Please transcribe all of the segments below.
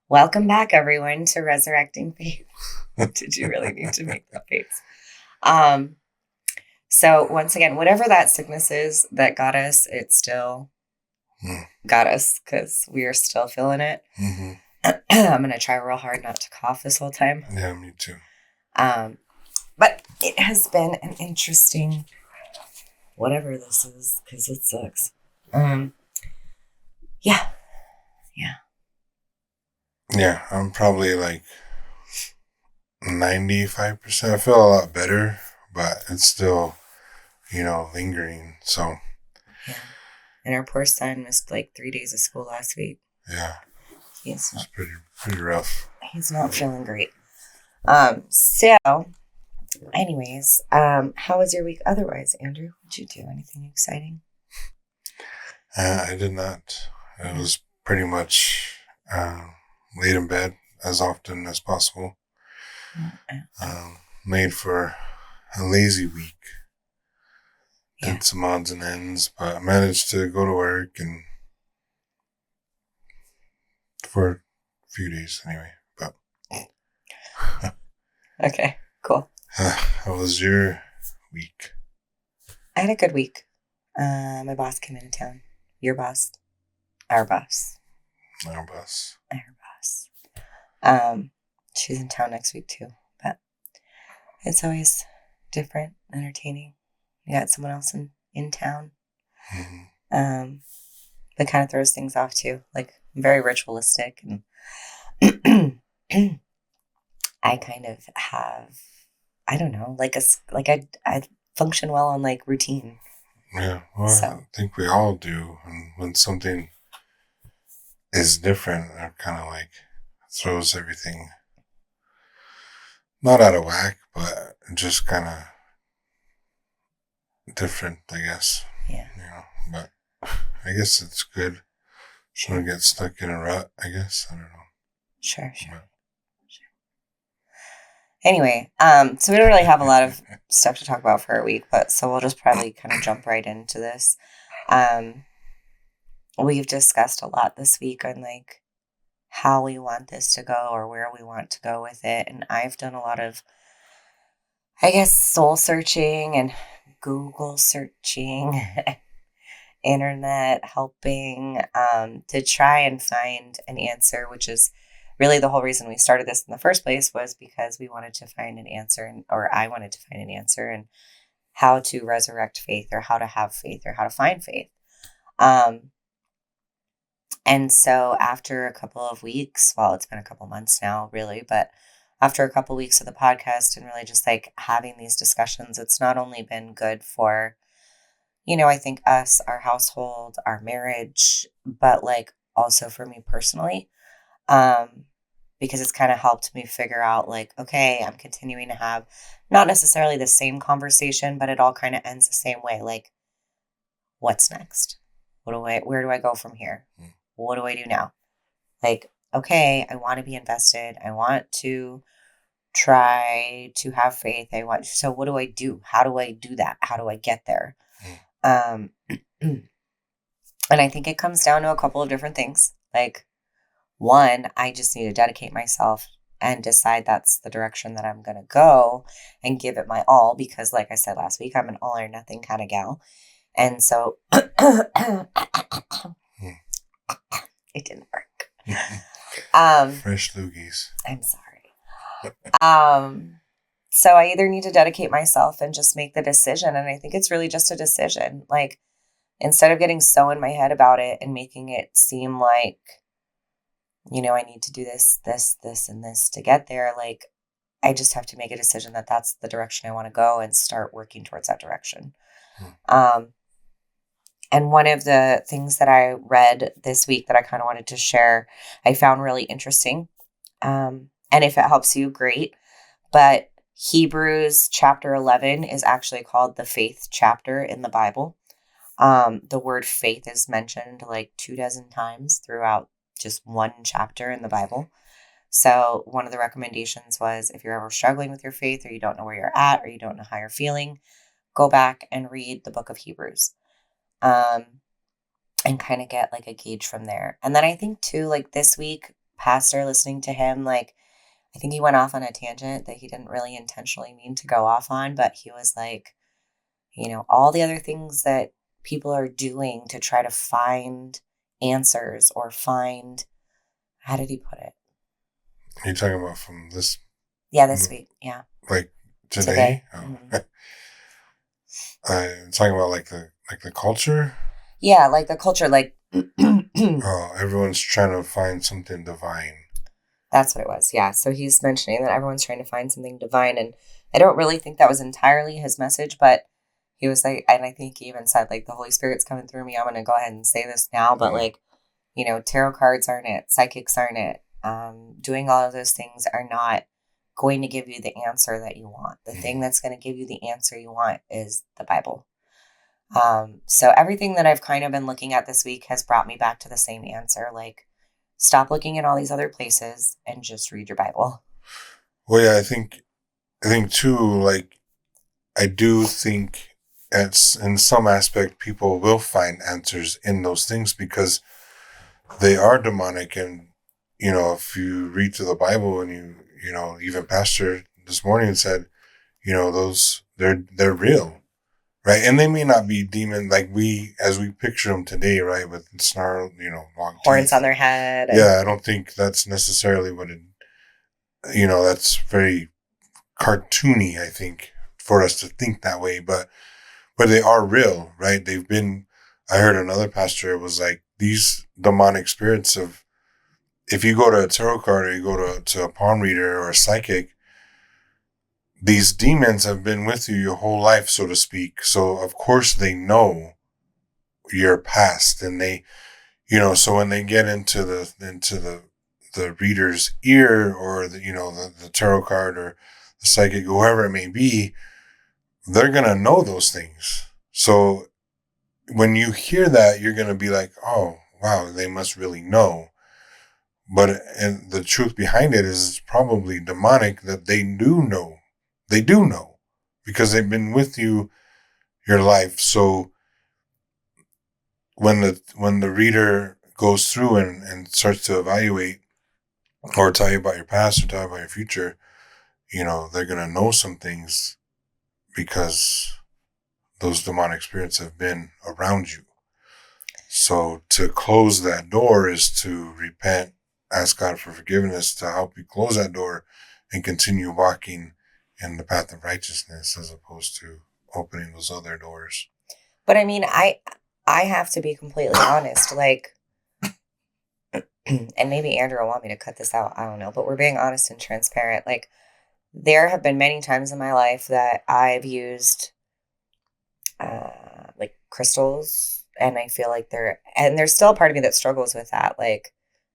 Welcome back, everyone, to Resurrecting Faith. Did you really need to make that face? Um, so once again, whatever that sickness is that got us, it still got us because we are still feeling it. Mm-hmm. I'm going to try real hard not to cough this whole time. Yeah, me too. But it has been an interesting, whatever this is, because it sucks. Yeah. Yeah, I'm probably like 95%. I feel a lot better, but it's still, lingering. So, Yeah. And our poor son missed like 3 days of school last week. yeah, It's pretty rough. He's not feeling great. So anyways, how was your week otherwise, Andrew? Did you do anything exciting? I did not. It was pretty much laid in bed as often as possible. Made for a lazy week. Did some odds and ends, but I managed to go to work and for a few days anyway. But Okay, cool. How was your week? I had a good week. My boss came into town. Your boss. Our boss. Our boss. Our boss. She's in town next week too, but it's always different, entertaining. You got someone else in town. Mm-hmm. That kind of throws things off too. Like, I'm very ritualistic, and I kind of have, I don't know, I function well on like routine. Yeah, well, so. I think we all do. And when something is different, it kind of like throws everything not out of whack, but just kind of different, I guess. Yeah. But I guess it's good. Sure. Don't get stuck in a rut, I guess. I don't know. Sure. Anyway, so we don't really have a lot of stuff to talk about for our week, but so we'll just probably kind of jump right into this. We've discussed a lot this week on like how we want this to go or where we want to go with it. And I've done a lot of, I guess, soul searching and Google searching, internet helping, to try and find an answer, which is really the whole reason we started this in the first place, was because we wanted to find an answer, or I wanted to find an answer in how to resurrect faith, or how to have faith, or how to find faith. And so after a couple of weeks, well, it's been a couple months now, really, but after a couple of weeks of the podcast and really just like having these discussions, it's not only been good for, I think us, our household, our marriage, but like also for me personally, because it's kind of helped me figure out like, okay, I'm continuing to have not necessarily the same conversation, but it all kind of ends the same way. Like, what's next? Where do I go from here? What do I do now? Like, okay, I want to be invested. I want to try to have faith. So what do I do? How do I do that? How do I get there? And I think it comes down to a couple of different things. Like, one, I just need to dedicate myself and decide that's the direction that I'm going to go and give it my all, because like I said last week, I'm an all or nothing kind of gal. And so it didn't work. Fresh loogies. I'm sorry. So I either need to dedicate myself and just make the decision. And I think it's really just a decision. Like, instead of getting so in my head about it and making it seem like, I need to do this, and this to get there. Like, I just have to make a decision that that's the direction I want to go and start working towards that direction. And one of the things that I read this week that I kind of wanted to share, I found really interesting. And if it helps you, great. But Hebrews chapter 11 is actually called the faith chapter in the Bible. The word faith is mentioned like 24 times throughout just one chapter in the Bible. So one of the recommendations was, if you're ever struggling with your faith, or you don't know where you're at, or you don't know how you're feeling, go back and read the book of Hebrews. And kind of get like a gauge from there. And then I think too, like this week, pastor, listening to him, like, I think he went off on a tangent that he didn't really intentionally mean to go off on, but he was like, all the other things that people are doing to try to find answers or find, how did he put it? Are you talking about from this? Yeah, this week. Yeah. Like today? Oh. Mm-hmm. I'm talking about like the culture? Yeah, like the culture, like oh, everyone's trying to find something divine. That's what it was. Yeah. So he's mentioning that everyone's trying to find something divine. And I don't really think that was entirely his message, but he was like, and I think he even said, like, the Holy Spirit's coming through me. I'm going to go ahead and say this now. But, like, tarot cards aren't it. Psychics aren't it. Doing all of those things are not going to give you the answer that you want. The thing that's going to give you the answer you want is the Bible. So everything that I've kind of been looking at this week has brought me back to the same answer. Like, stop looking at all these other places and just read your Bible. Well, yeah, I think too, like, I do think in some aspect people will find answers in those things because they are demonic. And, if you read through the Bible and even Pastor this morning said, those, they're real. Right. And they may not be demon like as we picture them today, right? With snarl, long horns teeth on their head. Yeah. I don't think that's necessarily what that's very cartoony, I think, for us to think that way, but they are real, right? I heard another pastor was like, these demonic spirits if you go to a tarot card or you go to a palm reader or a psychic, these demons have been with you your whole life, so to speak. So of course they know your past, and they, so when they get into the reader's ear or the tarot card or the psychic, whoever it may be, they're going to know those things. So when you hear that, you're going to be like, oh, wow, they must really know. And the truth behind it is probably demonic that they do know. They do know because they've been with you your life. So when the reader goes through and starts to evaluate or tell you about your past or tell you about your future, they're going to know some things because those demonic spirits have been around you. So to close that door is to repent, ask God for forgiveness to help you close that door and continue walking in the path of righteousness as opposed to opening those other doors. But I mean, I have to be completely honest, like, and maybe Andrew will want me to cut this out. I don't know, but we're being honest and transparent. Like, there have been many times in my life that I've used, like, crystals, and I feel like there's still a part of me that struggles with that. Like,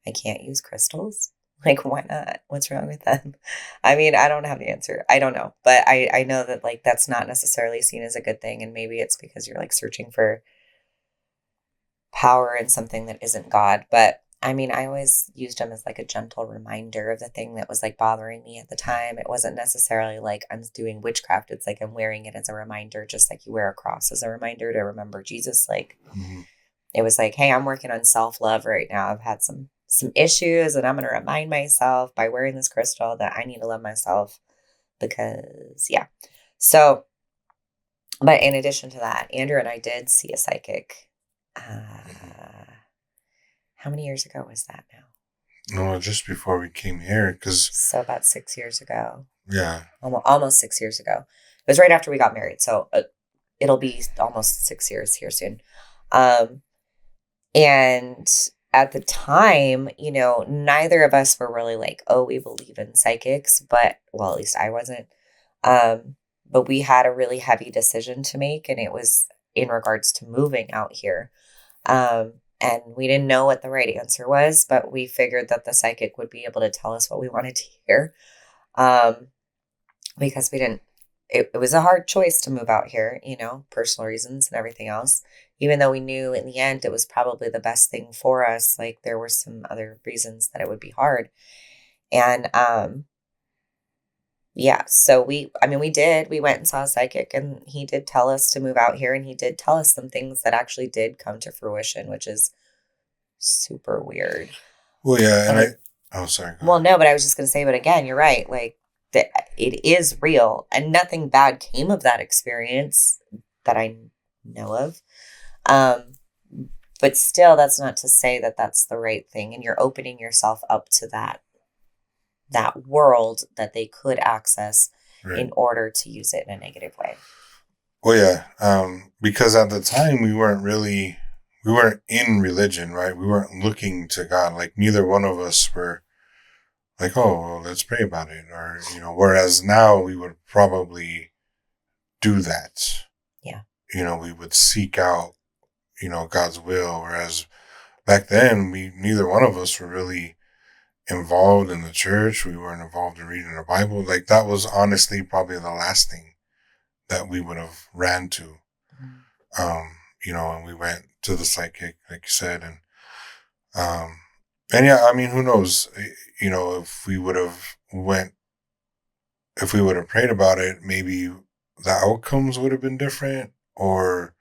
I can't use crystals. Like, why not? What's wrong with them? I mean, I don't have the answer. I don't know. But I know that, like, that's not necessarily seen as a good thing. And maybe it's because you're, like, searching for power in something that isn't God. But I mean, I always used them as, like, a gentle reminder of the thing that was, like, bothering me at the time. It wasn't necessarily like I'm doing witchcraft. It's like I'm wearing it as a reminder, just like you wear a cross as a reminder to remember Jesus. Like, It was like, hey, I'm working on self-love right now. I've had some issues, and I'm going to remind myself by wearing this crystal that I need to love myself because, yeah. So, but in addition to that, Andrew and I did see a psychic. How many years ago was that now? No, just before we came here, So about 6 years ago. Yeah. Almost 6 years ago. It was right after we got married. So it'll be almost 6 years here soon. And at the time, neither of us were really like, oh, we believe in psychics, but, well, at least I wasn't. But we had a really heavy decision to make, and it was in regards to moving out here. And we didn't know what the right answer was, but we figured that the psychic would be able to tell us what we wanted to hear. Because it was a hard choice to move out here, personal reasons and everything else. Even though we knew in the end it was probably the best thing for us, like, there were some other reasons that it would be hard. And yeah, so we went and saw a psychic, and he did tell us to move out here, and he did tell us some things that actually did come to fruition, which is super weird. Well, yeah, Oh, sorry. Well, no, but I was just going to say, but again, you're right. Like, it is real, and nothing bad came of that experience that I know of. Um, but still, that's not to say that that's the right thing, and you're opening yourself up to that world that they could access Right. in order to use it in a negative way. Well, yeah, because at the time we weren't in religion, right? We weren't looking to God. Like neither one of us were like, oh, well, let's pray about it, or whereas now we would probably do that. Yeah. We would seek out, God's will, whereas back then neither one of us were really involved in the church. We weren't involved in reading the Bible. Like that was honestly probably the last thing that we would have ran to. And we went to the psychic, like you said, and yeah, I mean, who knows, if we would have prayed about it, maybe the outcomes would have been different, or,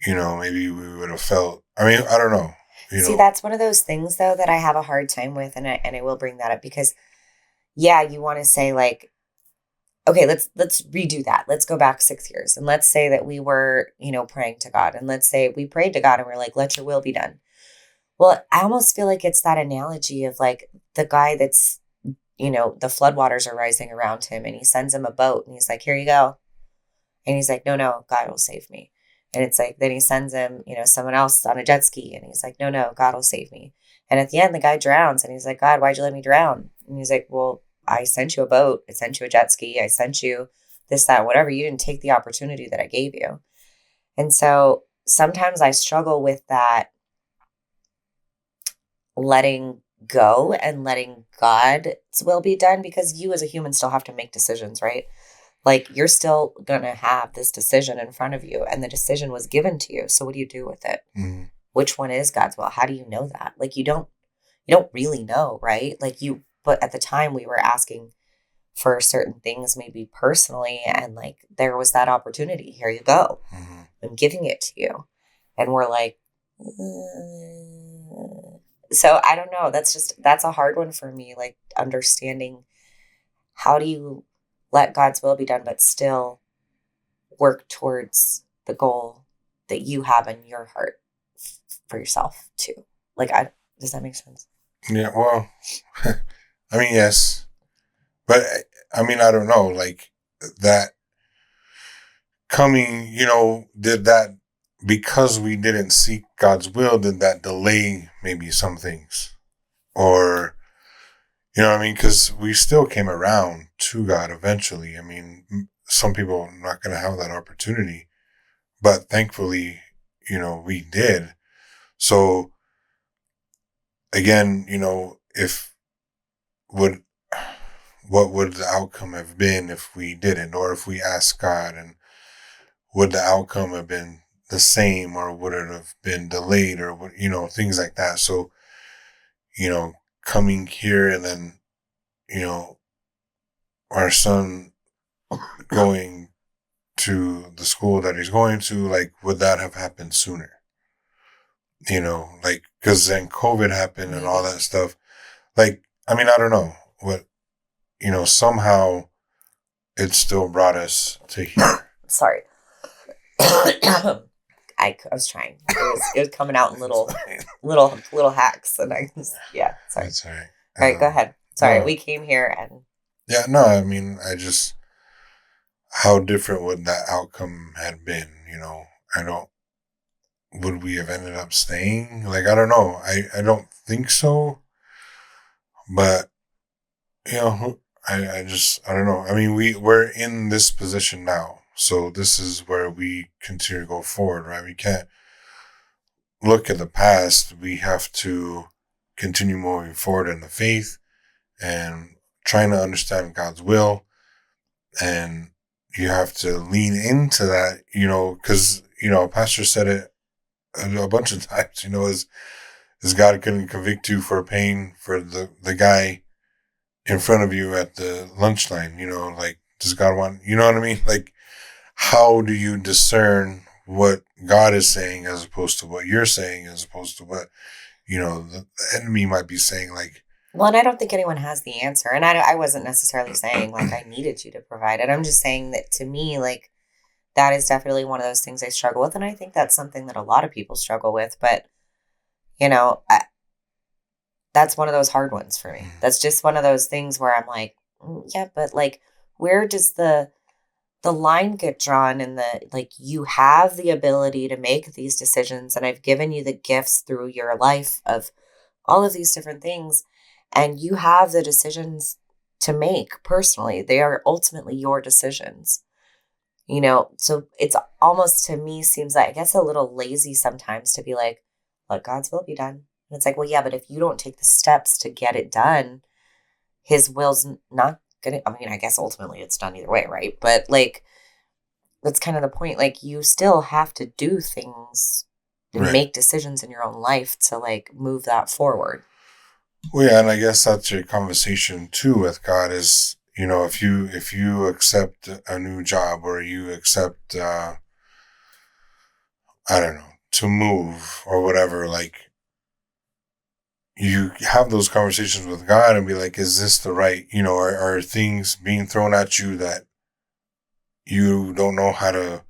maybe we would have felt, I mean, I don't know, See, that's one of those things though that I have a hard time with, and I will bring that up because, yeah, you want to say like, okay, let's redo that. Let's go back 6 years, and let's say that we were, praying to God, and let's say we prayed to God, and we're like, let your will be done. Well, I almost feel like it's that analogy of like the guy that's, the floodwaters are rising around him, and he sends him a boat, and he's like, here you go, and he's like, no, God will save me. And it's like, then he sends him, someone else on a jet ski. And he's like, no, God will save me. And at the end, the guy drowns. And he's like, God, why'd you let me drown? And he's like, well, I sent you a boat. I sent you a jet ski. I sent you this, that, whatever. You didn't take the opportunity that I gave you. And so sometimes I struggle with that letting go and letting God's will be done, because you as a human still have to make decisions, right? Like you're still going to have this decision in front of you, and the decision was given to you. So what do you do with it? Mm-hmm. Which one is God's will? How do you know that? Like you don't really know, right? But at the time we were asking for certain things, maybe personally, and like there was that opportunity. Here you go. Mm-hmm. I'm giving it to you. And we're like, so I don't know. That's a hard one for me. Like understanding, how do you let God's will be done, but still work towards the goal that you have in your heart for yourself too. Like, does that make sense? Yeah, well, I mean, yes, but I mean, I don't know, like that coming, did that, because we didn't seek God's will, did that delay maybe some things? Or, what I mean? Because we still came around to God eventually. I mean, some people are not going to have that opportunity, but thankfully, we did. So again, what would the outcome have been if we didn't, or if we asked God, and would the outcome have been the same, or would it have been delayed, or what, things like that. So, coming here and then, our son going to the school that he's going to, like, would that have happened sooner? Like, cause then COVID happened and all that stuff. Like, I mean, I don't know what, somehow it still brought us to here. Sorry. I was trying. It was coming out in little hacks, and I just, yeah. Sorry. That's all right. All right, go ahead. Sorry, no. we came here and. Yeah, no, I mean, how different would that outcome had been? Would we have ended up staying? Like, I don't know. I don't think so. But, I don't know. I mean, we're in this position now. So this is where we continue to go forward, right? We can't look at the past. We have to continue moving forward in the faith and trying to understand God's will. And you have to lean into that, because, Pastor said it a bunch of times, is God going to convict you for paying for the guy in front of you at the lunch line? Like, does God want, you know what I mean? Like, how do you discern what God is saying as opposed to what you're saying, as opposed to what, the enemy might be saying? Like, Well, and I don't think anyone has the answer. And I wasn't necessarily saying like I needed you to provide it. I'm just saying that to me, like that is definitely one of those things I struggle with. And I think that's something that a lot of people struggle with. But, you know, that's one of those hard ones for me. That's just one of those things where I'm like, yeah, but like, where does the line get drawn in the like you have the ability to make these decisions and I've given you the gifts through your life of all of these different things and you have the decisions to make personally. They are ultimately your decisions. So it's almost to me seems like I guess a little lazy sometimes to be like, let God's will be done. And it's like, well, yeah, but if you don't take the steps to get it done, his will's not gonna, I mean, I guess ultimately it's done either way, right? But like, that's kind of the point. Like, you still have to do things and Right. make decisions in your own life to like move that forward. Well, yeah, and I guess that's your conversation too with God is, if you accept a new job or you accept, I don't know, to move or whatever, like you have those conversations with God and be like, is this the right, are things being thrown at you that you don't know how to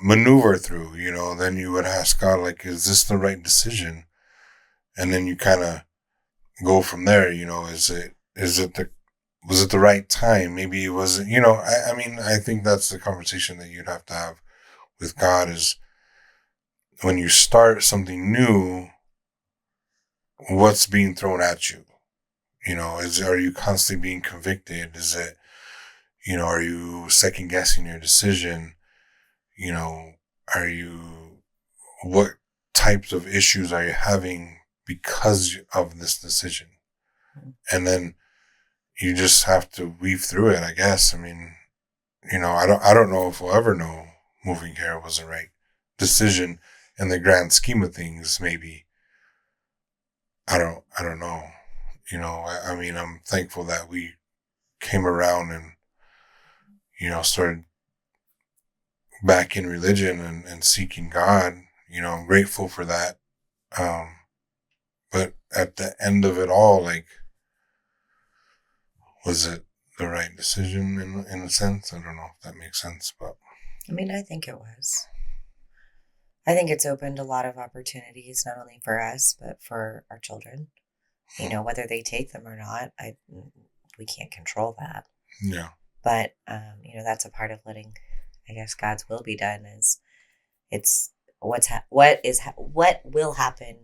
maneuver through, then you would ask God, like, is this the right decision? And then you kind of go from there, was it the right time? Maybe it wasn't, I mean, I think that's the conversation that you'd have to have with God is when you start something new, what's being thrown at you? Are you constantly being convicted? Is it, are you second guessing your decision? You know, are you, what types of issues are you having because of this decision? And then you just have to weave through it, I guess. I mean, I don't know if we'll ever know moving here was the right decision in the grand scheme of things. Maybe I don't know. I mean, I'm thankful that we came around and started back in religion and seeking God. I'm grateful for that. Um, but at the end of it all, like, was it the right decision in a sense? I don't know if that makes sense, but I mean, I think it was. I think it's opened a lot of opportunities, not only for us, but for our children. Whether they take them or not, we can't control that. yeah. But, that's a part of letting, I guess, God's will be done is it's what will happen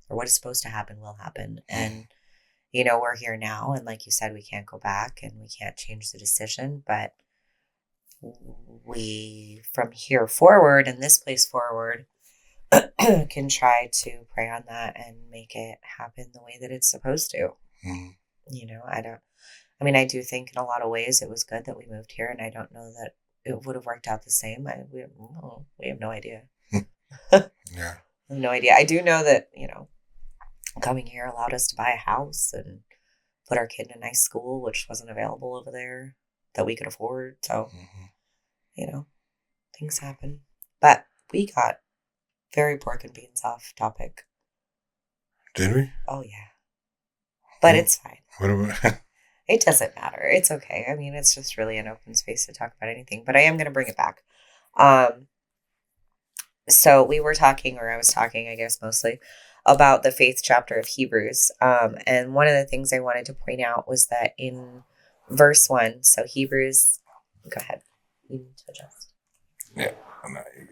or what is supposed to happen will happen. And, we're here now. And like you said, we can't go back and we can't change the decision, but we, from here forward and this place forward, can try to pray on that and make it happen the way that it's supposed to. Mm-hmm. I do think in a lot of ways it was good that we moved here, and I don't know that it would have worked out the same. We have no idea. Yeah. I have no idea. I do know that, coming here allowed us to buy a house and put our kid in a nice school, which wasn't available over there that we could afford. So, things happen. But we got very pork and beans off topic. Did we? Oh, yeah. But it's fine. What about? It doesn't matter. It's okay. I mean, it's just really an open space to talk about anything. But I am going to bring it back. So we were talking, or I was talking, I guess, mostly about the faith chapter of Hebrews. And one of the things I wanted to point out was that in verse 1, so Hebrews, go ahead. You need to adjust. Yeah, I'm not good.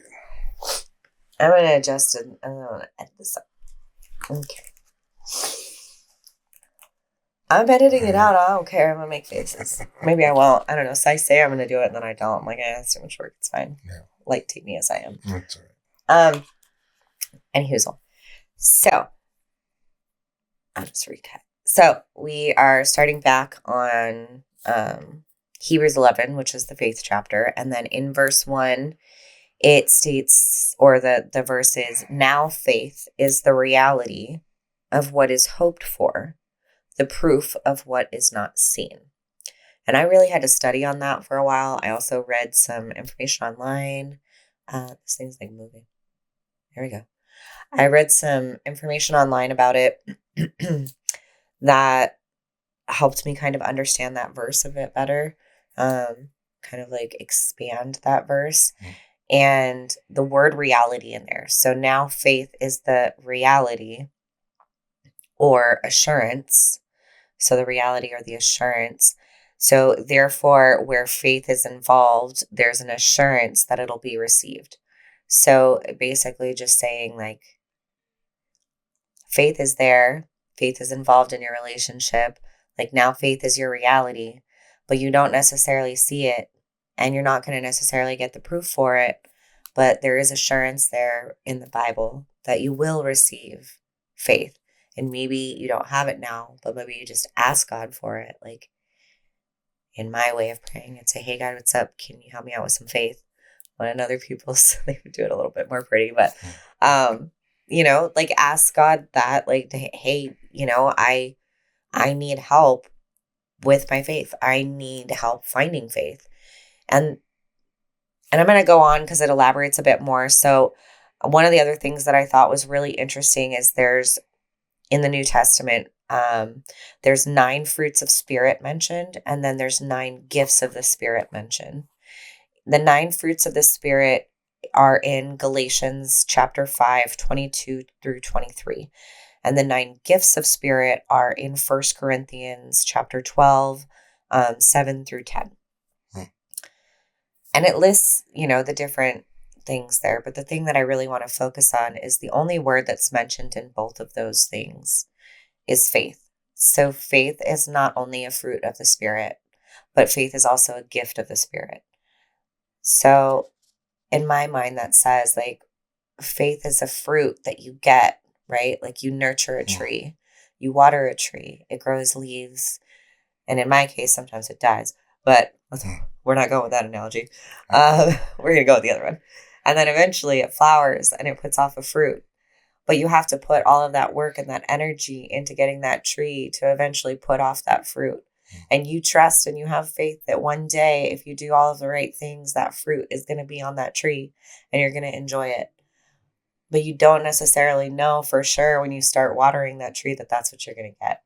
I'm going to adjust and I'm going to edit this up. Okay. I'm editing it out. I don't care. I'm going to make faces. Maybe I won't. I don't know. So I say I'm going to do it and then I don't. I'm like, that's too much work. It's fine. Yeah. Like, take me as I am. That's all right. Anywho, so I'll just recap. So we are starting back on Hebrews 11, which is the faith chapter. And then in verse 1, it states, or the verse is, now faith is the reality of what is hoped for, the proof of what is not seen. And I really had to study on that for a while. I also read some information online. This thing's like moving. There we go. I read some information online about it. that helped me kind of understand that verse a bit better, kind of like expand that verse and the word reality in there. So now faith is the reality or assurance. So the reality or the assurance. So therefore, where faith is involved, there's an assurance that it'll be received. So basically just saying like faith is there, faith is involved in your relationship. Like now faith is your reality, but you don't necessarily see it and you're not going to necessarily get the proof for it. But there is assurance there in the Bible that you will receive faith. And maybe you don't have it now, but maybe you just ask God for it. Like in my way of praying, I'd say, hey, God, what's up? Can you help me out with some faith? When in other people's, they would do it a little bit more pretty. But, like ask God that, like, hey, I need help with my faith. I need help finding faith. And I'm going to go on because it elaborates a bit more. So one of the other things that I thought was really interesting is there's in the New Testament, there's 9 fruits of spirit mentioned, and then there's 9 gifts of the spirit mentioned. The 9 fruits of the spirit are in Galatians chapter 5, 22 through 23. And the 9 gifts of spirit are in 1 Corinthians chapter 12, 7 through 10. And it lists, the different things there. But the thing that I really want to focus on is the only word that's mentioned in both of those things is faith. So faith is not only a fruit of the Spirit, but faith is also a gift of the Spirit. So in my mind, that says like faith is a fruit that you get, right? Like you nurture a tree, you water a tree, it grows leaves. And in my case, sometimes it dies, but we're not going with that analogy. We're going to go with the other one. And then eventually it flowers and it puts off a fruit. But you have to put all of that work and that energy into getting that tree to eventually put off that fruit. And you trust and you have faith that one day, if you do all of the right things, that fruit is going to be on that tree and you're going to enjoy it. But you don't necessarily know for sure when you start watering that tree that that's what you're going to get.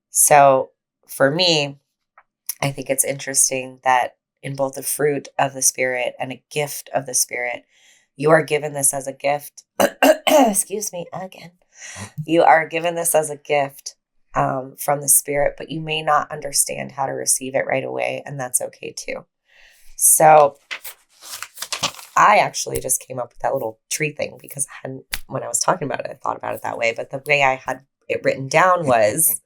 So for me, I think it's interesting that in both the fruit of the Spirit and a gift of the Spirit, you are given this as a gift. Excuse me, again. You are given this as a gift from the Spirit, but you may not understand how to receive it right away, and that's okay too. So I actually just came up with that little tree thing because when I was talking about it, I thought about it that way. But the way I had it written down was,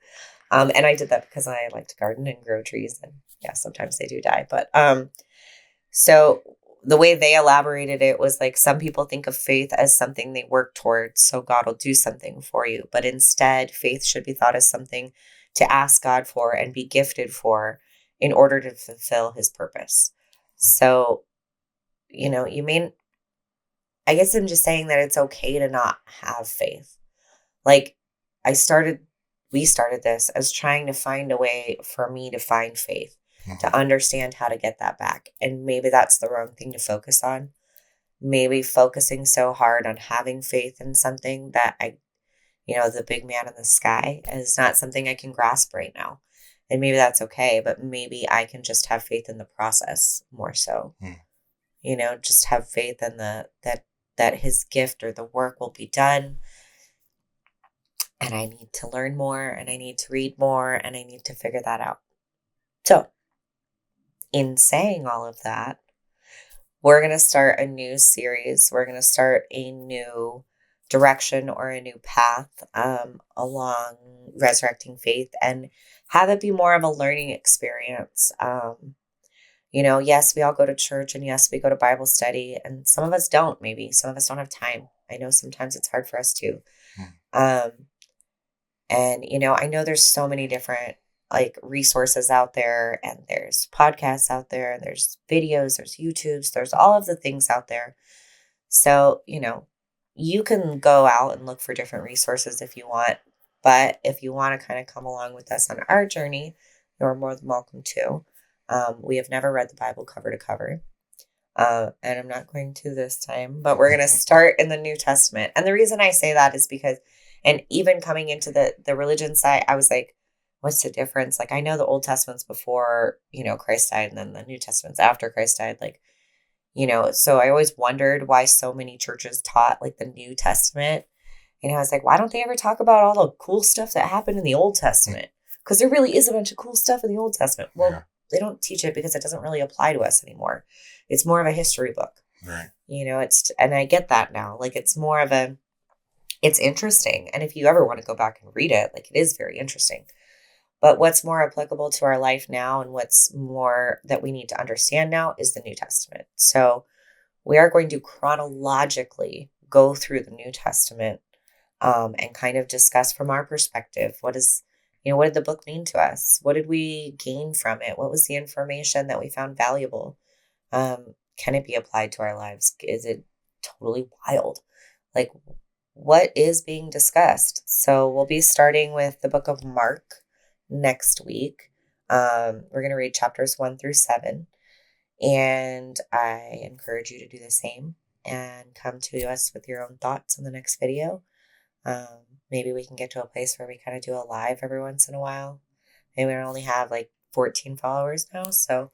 and I did that because I like to garden and grow trees, and yeah, sometimes they do die. But so the way they elaborated it was like some people think of faith as something they work towards, so God will do something for you. But instead, faith should be thought as something to ask God for and be gifted for in order to fulfill his purpose. So, I guess I'm just saying that it's okay to not have faith. Like we started this as trying to find a way for me to find faith, to understand how to get that back. And maybe that's the wrong thing to focus on. Maybe focusing so hard on having faith in something that the big man in the sky is not something I can grasp right now. And maybe that's okay, but maybe I can just have faith in the process more so. Just have faith in that his gift or the work will be done. And I need to learn more and I need to read more and I need to figure that out. So in saying all of that, we're going to start a new series. We're going to start a new direction or a new path along resurrecting faith and have it be more of a learning experience. Yes, we all go to church and yes, we go to Bible study and some of us don't, maybe some of us don't have time. I know sometimes it's hard for us too. And, I know there's so many different like resources out there and there's podcasts out there and there's videos, there's YouTubes, there's all of the things out there. So, you can go out and look for different resources if you want. But if you want to kind of come along with us on our journey, you're more than welcome to. We have never read the Bible cover to cover. And I'm not going to this time, but we're going to start in the New Testament. And the reason I say that is because And even coming into the religion side, I was like, what's the difference? Like, I know the Old Testament's before, Christ died, and then the New Testament's after Christ died. Like, so I always wondered why so many churches taught like the New Testament. And I was like, why don't they ever talk about all the cool stuff that happened in the Old Testament? Because there really is a bunch of cool stuff in the Old Testament. Well, they don't teach it because it doesn't really apply to us anymore. It's more of a history book. Right. And I get that now. Like, it's more of it's interesting. And if you ever want to go back and read it, like, it is very interesting. But what's more applicable to our life now and what's more that we need to understand now is the New Testament. So we are going to chronologically go through the New Testament and kind of discuss from our perspective, what did the book mean to us? What did we gain from it? What was the information that we found valuable? Can it be applied to our lives? Is it totally wild? Like, what is being discussed? So we'll be starting with the book of Mark next week. We're going to read chapters 1-7. And I encourage you to do the same and come to us with your own thoughts in the next video. Maybe we can get to a place where we kind of do a live every once in a while. Maybe we only have like 14 followers now, so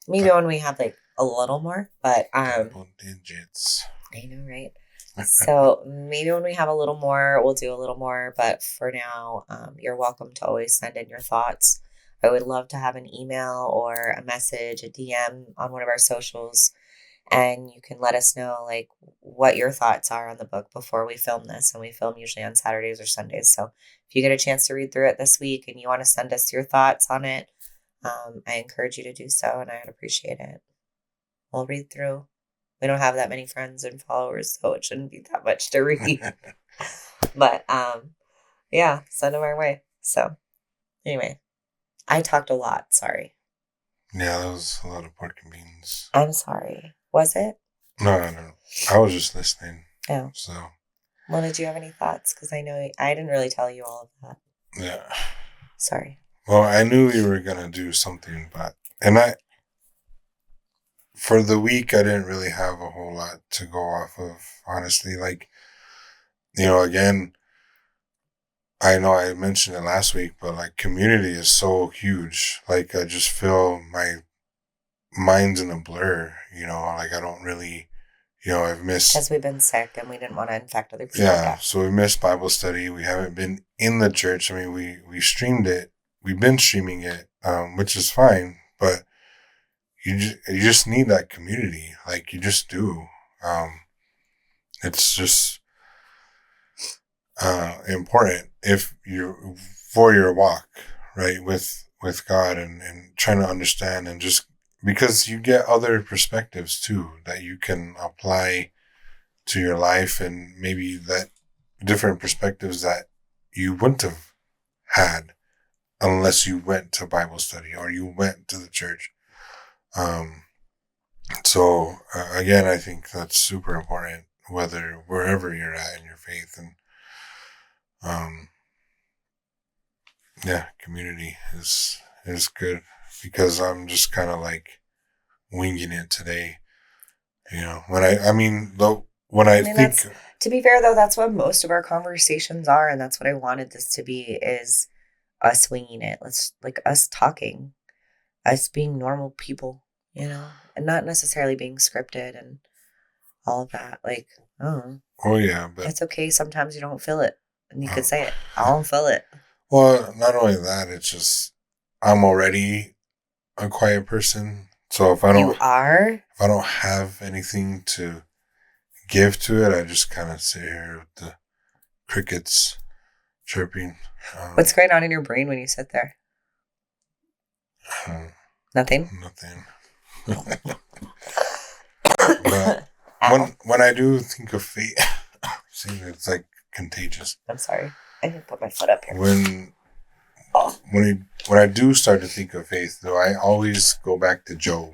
maybe when we have like a little more, but double digits. I know, right? So maybe when we have a little more, we'll do a little more. But for now, you're welcome to always send in your thoughts. I would love to have an email or a message, a DM on one of our socials. And you can let us know like what your thoughts are on the book before we film this. And we film usually on Saturdays or Sundays. So if you get a chance to read through it this week and you want to send us your thoughts on it, I encourage you to do so. And I would appreciate it. We'll read through. We don't have that many friends and followers, so it shouldn't be that much to read. But yeah, send them our way. So anyway, I talked a lot. Sorry. Yeah, that was a lot of pork and beans. I'm sorry. Was it? No. I was just listening. Oh. So. Well, did you have any thoughts? Because I know I didn't really tell you all of that. Yeah. Sorry. Well, I knew we were going to do something, for the week, I didn't really have a whole lot to go off of, honestly. Like, again, I know I mentioned it last week, but like community is so huge. Like, I just feel my mind's in a blur, like I don't really, I've missed. Because we've been sick and we didn't want to infect other people. Yeah, so we missed Bible study. We haven't been in the church. I mean, we streamed it. We've been streaming it, which is fine, but you just need that community. Like, you just do. It's just important for your walk, right, with God and trying to understand, and just because you get other perspectives too that you can apply to your life, and maybe that different perspectives that you wouldn't have had unless you went to Bible study or you went to the church. So again, I think that's super important, wherever you're at in your faith, and community is good, because I'm just kind of like winging it today, when I think, to be fair though, that's what most of our conversations are, and that's what I wanted this to be, is us winging it. Let's, like, us talking, us being normal people, and not necessarily being scripted and all of that. Like, oh yeah, but it's okay. Sometimes you don't feel it, and you could say it. I don't feel it. Well, not only that, it's just I'm already a quiet person. So if I don't have anything to give to it, I just kind of sit here with the crickets chirping. What's going on in your brain when you sit there? Nothing. But when I do think of fate, see, it's like contagious. I'm sorry. I didn't put my foot up here. When I do start to think of faith, though, I always go back to Job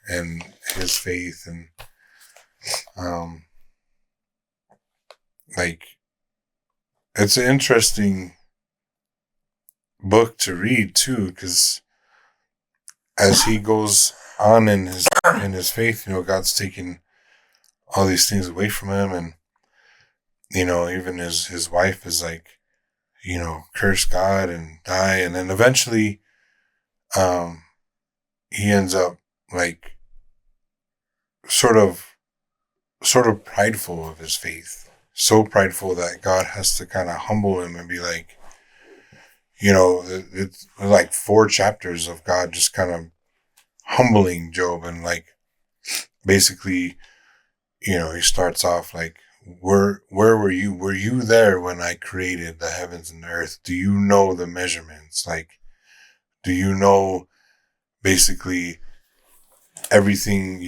and his faith, and like, it's an interesting book to read too, because as he goes on in his faith, God's taking all these things away from him, and even his wife is like, curse God and die. And then eventually, um, he ends up like sort of, prideful of his faith. So prideful that God has to kind of humble him and be like, it's like 4 chapters of God just kind of humbling Job and like basically, he starts off like, where were you? Were you there when I created the heavens and the earth? Do you know the measurements? Like, do you know basically everything,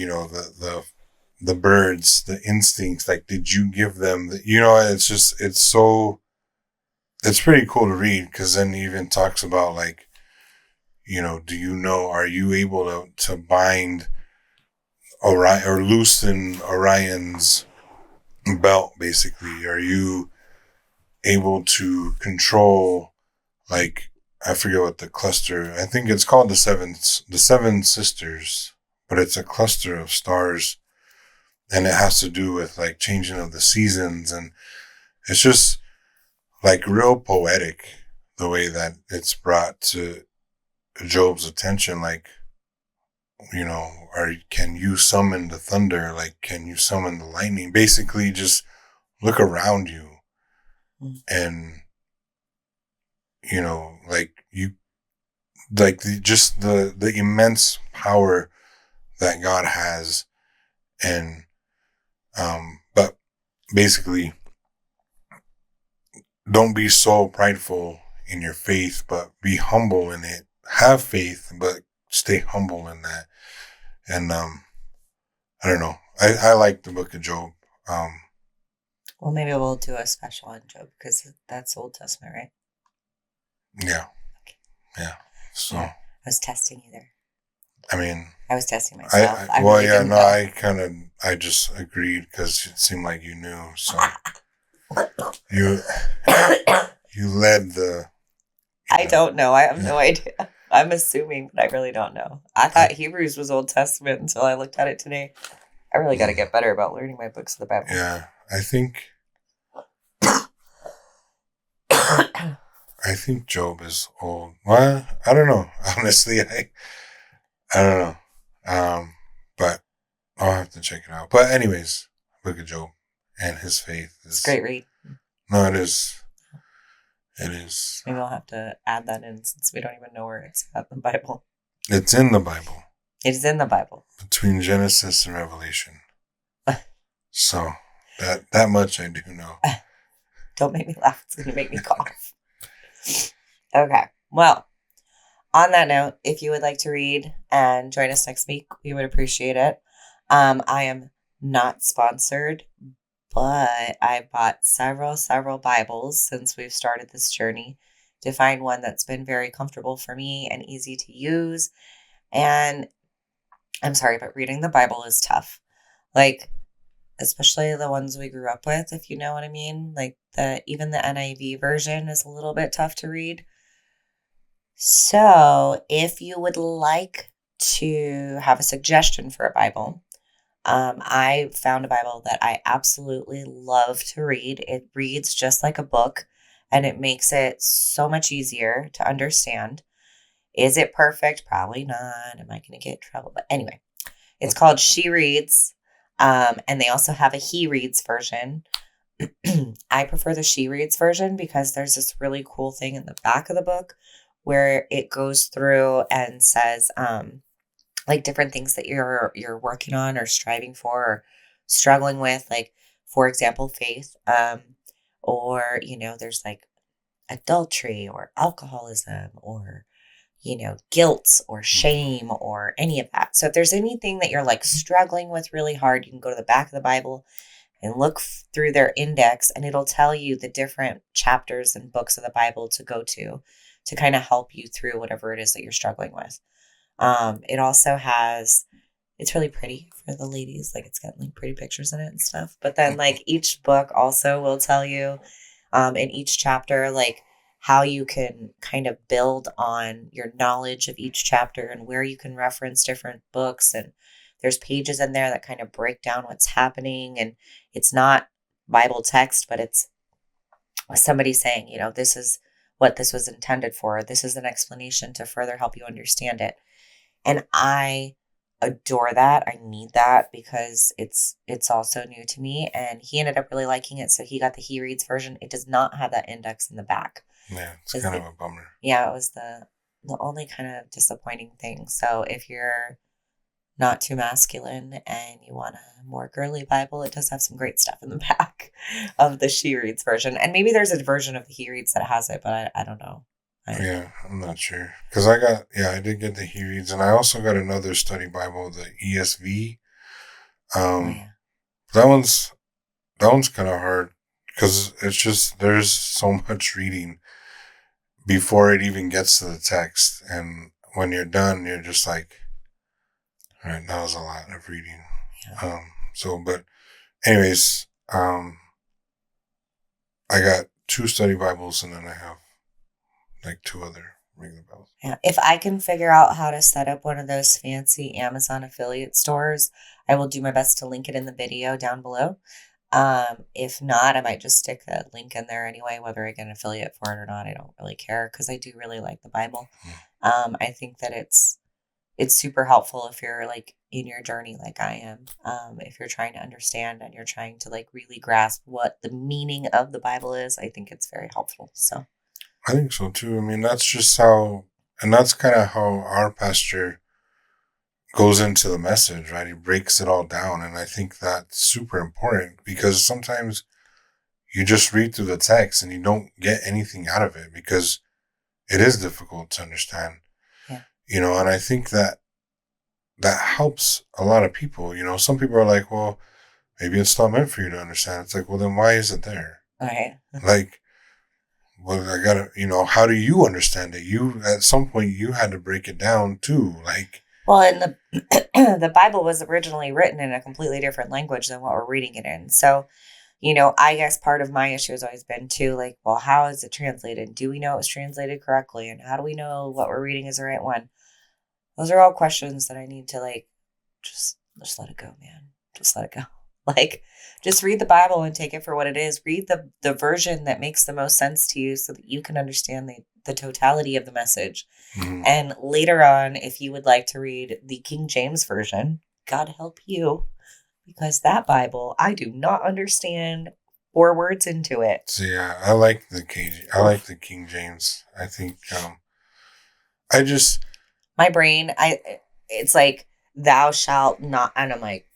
the birds, the instincts, like, did you give them it's pretty cool to read because then he even talks about like, are you able to bind Orion or loosen Orion's belt basically? Are you able to control, like, I forget what the cluster, I think it's called the seven sisters, but it's a cluster of stars and it has to do with like changing of the seasons. And it's just like real poetic the way that it's brought to Job's attention. Like, can you summon the thunder? Like, can you summon the lightning? Basically just look around you and, like you, like the immense power that God has. And, but basically don't be so prideful in your faith, but be humble in it. Have faith, but stay humble in that. And, I don't know. I like the book of Job. Well, maybe we'll do a special on Job because that's Old Testament, right? Yeah. Okay. Yeah. So, yeah. I was testing you there. I mean, I was testing myself. I just agreed because it seemed like you knew. So you led the. I don't know. I have no idea. I'm assuming, but I really don't know. I thought Hebrews was Old Testament until I looked at it today. I really got to get better about learning my books of the Bible. Yeah, I think Job is old. Well, I don't know. Honestly, I don't know. But I'll have to check it out. But anyways, Book of Job and his faith is it's a great read. No, it is. It is. Maybe I'll have to add that in since we don't even know where it's at in the Bible. It's in the Bible. It is in the Bible. Between Genesis and Revelation. So that much I do know. Don't make me laugh. It's going to make me cough. Okay. Well, on that note, if you would like to read and join us next week, we would appreciate it. I am not sponsored, but I bought several Bibles since we've started this journey to find one that's been very comfortable for me and easy to use. And I'm sorry, but reading the Bible is tough. Like, especially the ones we grew up with, if you know what I mean. Like even the NIV version is a little bit tough to read. So if you would like to have a suggestion for a Bible, I found a Bible that I absolutely love to read. It reads just like a book and it makes it so much easier to understand. Is it perfect? Probably not. Am I going to get in trouble? But anyway, it's called She Reads. And they also have a He Reads version. I prefer the She Reads version because there's this really cool thing in the back of the book where it goes through and says, like different things that you're working on or striving for or struggling with, like, for example, faith, or, there's like adultery or alcoholism or, guilt or shame or any of that. So if there's anything that you're like struggling with really hard, you can go to the back of the Bible and look through their index and it'll tell you the different chapters and books of the Bible to go to kind of help you through whatever it is that you're struggling with. It also has, it's really pretty for the ladies. Like it's got like pretty pictures in it and stuff. But then like each book also will tell you, in each chapter, like how you can kind of build on your knowledge of each chapter and where you can reference different books. And there's pages in there that kind of break down what's happening. And it's not Bible text, but it's somebody saying, this is what this was intended for. This is an explanation to further help you understand it. And I adore that. I need that because it's also new to me. And he ended up really liking it. So he got the He Reads version. It does not have that index in the back. Yeah, it's kind of a bummer. Yeah, it was the only kind of disappointing thing. So if you're not too masculine and you want a more girly Bible, it does have some great stuff in the back of the She Reads version. And maybe there's a version of the He Reads that has it, but I don't know. Yeah, I'm not sure. Because I did get the He Reads, and I also got another study Bible, the ESV. That one's kind of hard because it's just, there's so much reading before it even gets to the text. And when you're done, you're just like, all right, that was a lot of reading. Yeah. But anyways, I got 2 study Bibles, and then I have like 2 other regular Bibles. Yeah. If I can figure out how to set up one of those fancy Amazon affiliate stores, I will do my best to link it in the video down below. If not, I might just stick a link in there anyway, whether I get an affiliate for it or not. I don't really care because I do really like the Bible. I think that it's super helpful if you're like in your journey like I am. If you're trying to understand and you're trying to like really grasp what the meaning of the Bible is, I think it's very helpful. So I think so too. I mean, that's just how, and that's kind of how our pastor goes into the message, right? He breaks it all down. And I think that's super important because sometimes you just read through the text and you don't get anything out of it because it is difficult to understand. Yeah. And I think that helps a lot of people. Some people are like, well, maybe it's not meant for you to understand. It's like, well, then why is it there? Okay. Like, well, I gotta, how do you understand it? At some point, you had to break it down too. Like, well, and the Bible was originally written in a completely different language than what we're reading it in. So, I guess part of my issue has always been too, like, well, how is it translated? Do we know it was translated correctly? And how do we know what we're reading is the right one? Those are all questions that I need to like, just let it go, man. Just let it go. Like, just read the Bible and take it for what it is. Read the version that makes the most sense to you so that you can understand the totality of the message. Mm-hmm. And later on, if you would like to read the King James Version, God help you, because that Bible, I do not understand 4 words into it. So yeah, I like the King James. I think, my brain, it's like, thou shalt not, and I'm like,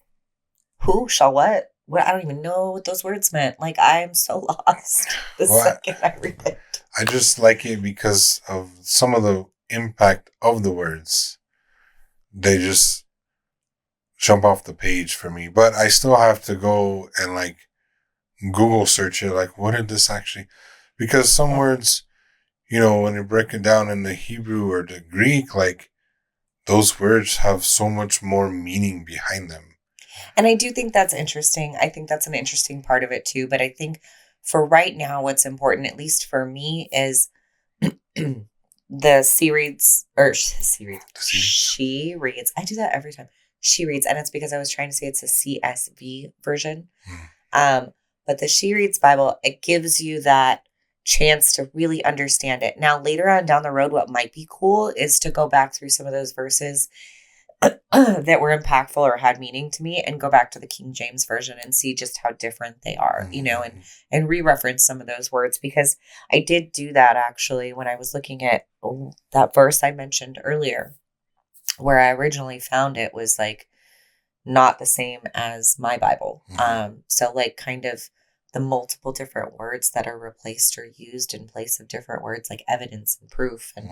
who shall what? I don't even know what those words meant. Like, I'm so lost the second I read it. I just like it because of some of the impact of the words. They just jump off the page for me. But I still have to go and like Google search it. Like, what did this actually? Because some words, when you break it down in the Hebrew or the Greek, like those words have so much more meaning behind them. And I do think that's interesting. I think that's an interesting part of it too. But I think for right now, what's important, at least for me, is the She Reads. I do that every time. She Reads. And it's because I was trying to say it's a CSV version. But the She Reads Bible, it gives you that chance to really understand it. Now, later on down the road, what might be cool is to go back through some of those verses that were impactful or had meaning to me and go back to the King James Version and see just how different they are, and re-reference some of those words, because I did do that actually when I was looking at that verse I mentioned earlier, where I originally found it was like not the same as my Bible. So like kind of the multiple different words that are replaced or used in place of different words, like evidence and proof and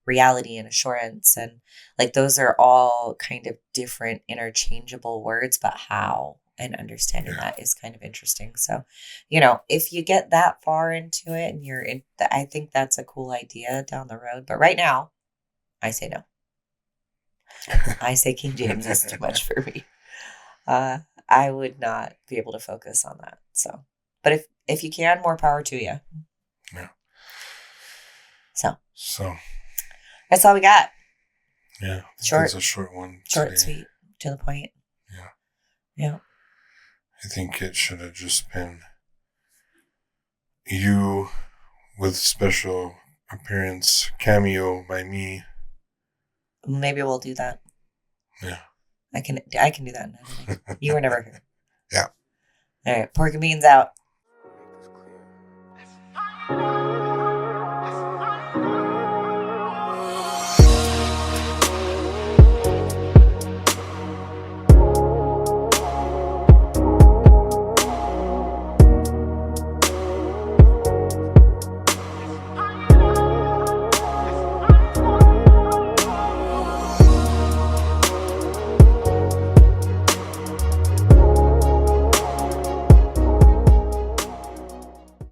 reality and assurance. And like, those are all kind of different interchangeable words, but how and understanding that is kind of interesting. So, if you get that far into it and you're in, I think that's a cool idea down the road. But right now, I say no. I say King James is too much for me. I would not be able to focus on that. So, but if you can, more power to you. Yeah. So that's all we got. Yeah. It's a short one. Short, sweet, to the point. Yeah. Yeah. I think it should have just been you with special appearance cameo by me. Maybe we'll do that. Yeah. I can do that in editing. You were never here. Yeah. All right. Pork and beans out.